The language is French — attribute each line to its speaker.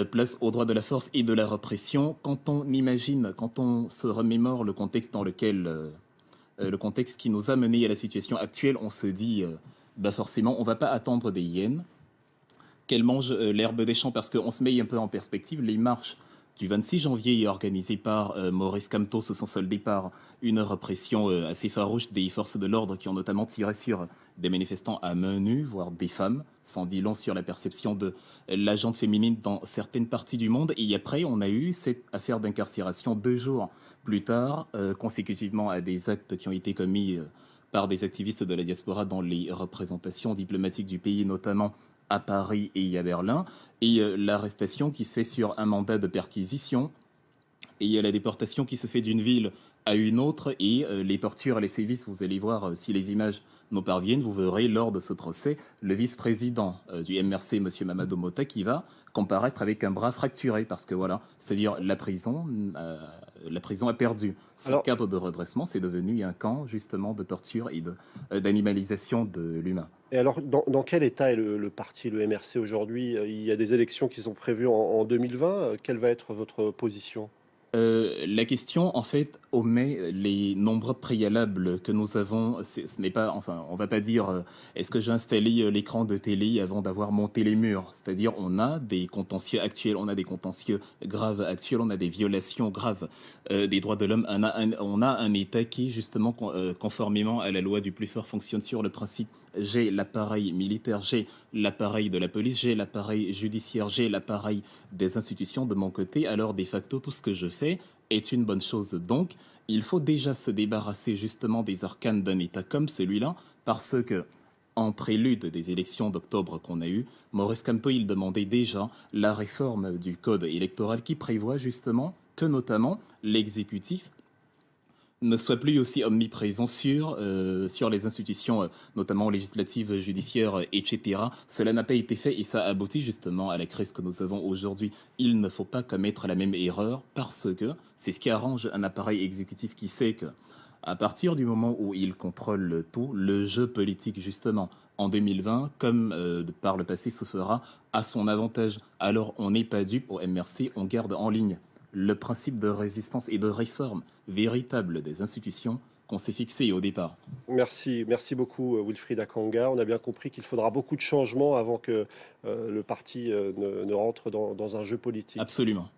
Speaker 1: place au droit de la force et de la répression. Quand on imagine, quand on se remémore le contexte dans lequel, le contexte qui nous a menés à la situation actuelle, on se dit, bah forcément, on va pas attendre des hyènes qu'elles mangent l'herbe des champs, parce qu'on se met un peu en perspective. Les marches du 26 janvier organisées par Maurice Kamto se sont soldées par une répression assez farouche des forces de l'ordre qui ont notamment tiré sur des manifestants à main nue, voire des femmes, sans dit long sur la perception de la gente féminine dans certaines parties du monde. Et après, on a eu cette affaire d'incarcération 2 jours plus tard, consécutivement à des actes qui ont été commis par des activistes de la diaspora dans les représentations diplomatiques du pays, notamment à Paris et à Berlin, et l'arrestation qui se fait sur un mandat de perquisition, et il y a la déportation qui se fait d'une ville à une autre, et les tortures et les sévices, vous allez voir si les images nous parviennent, vous verrez lors de ce procès le vice-président du MRC, M. Mamadou Mota, qui va comparaître avec un bras fracturé, parce que voilà, c'est-à-dire la prison a perdu son
Speaker 2: Alors,
Speaker 1: cadre de redressement, c'est devenu un camp justement de torture et d'animalisation de l'humain.
Speaker 2: et alors, dans quel état est le parti, le MRC aujourd'hui? Il y a des élections qui sont prévues en 2020. Quelle va être votre position?
Speaker 1: La question, en fait, omet les nombreux préalables que nous avons. Ce n'est pas, enfin, on va pas dire est-ce que j'ai installé l'écran de télé avant d'avoir monté les murs. C'est-à-dire, on a des contentieux actuels, on a des contentieux graves actuels, on a des violations graves des droits de l'homme. On a un État qui, justement, conformément à la loi du plus fort, fonctionne sur le principe j'ai l'appareil militaire, j'ai l'appareil de la police, j'ai l'appareil judiciaire, j'ai l'appareil des institutions de mon côté. Alors, de facto, tout ce que je fais est une bonne chose. Donc, il faut déjà se débarrasser justement des arcanes d'un État comme celui-là, parce que, en prélude des élections d'octobre qu'on a eues, Maurice Kamto, il demandait déjà la réforme du code électoral qui prévoit justement que notamment l'exécutif ne soit plus aussi omniprésent sur les institutions, notamment législatives, judiciaires, etc. Cela n'a pas été fait et ça aboutit justement à la crise que nous avons aujourd'hui. Il ne faut pas commettre la même erreur parce que c'est ce qui arrange un appareil exécutif qui sait que, à partir du moment où il contrôle tout, le jeu politique justement en 2020, comme par le passé, se fera à son avantage. Alors on n'est pas dupe au MRC, on garde en ligne le principe de résistance et de réforme véritable des institutions qu'on s'est fixé au départ.
Speaker 2: Merci beaucoup, Wilfried Akanga. On a bien compris qu'il faudra beaucoup de changements avant que le parti ne rentre dans un jeu politique.
Speaker 1: Absolument.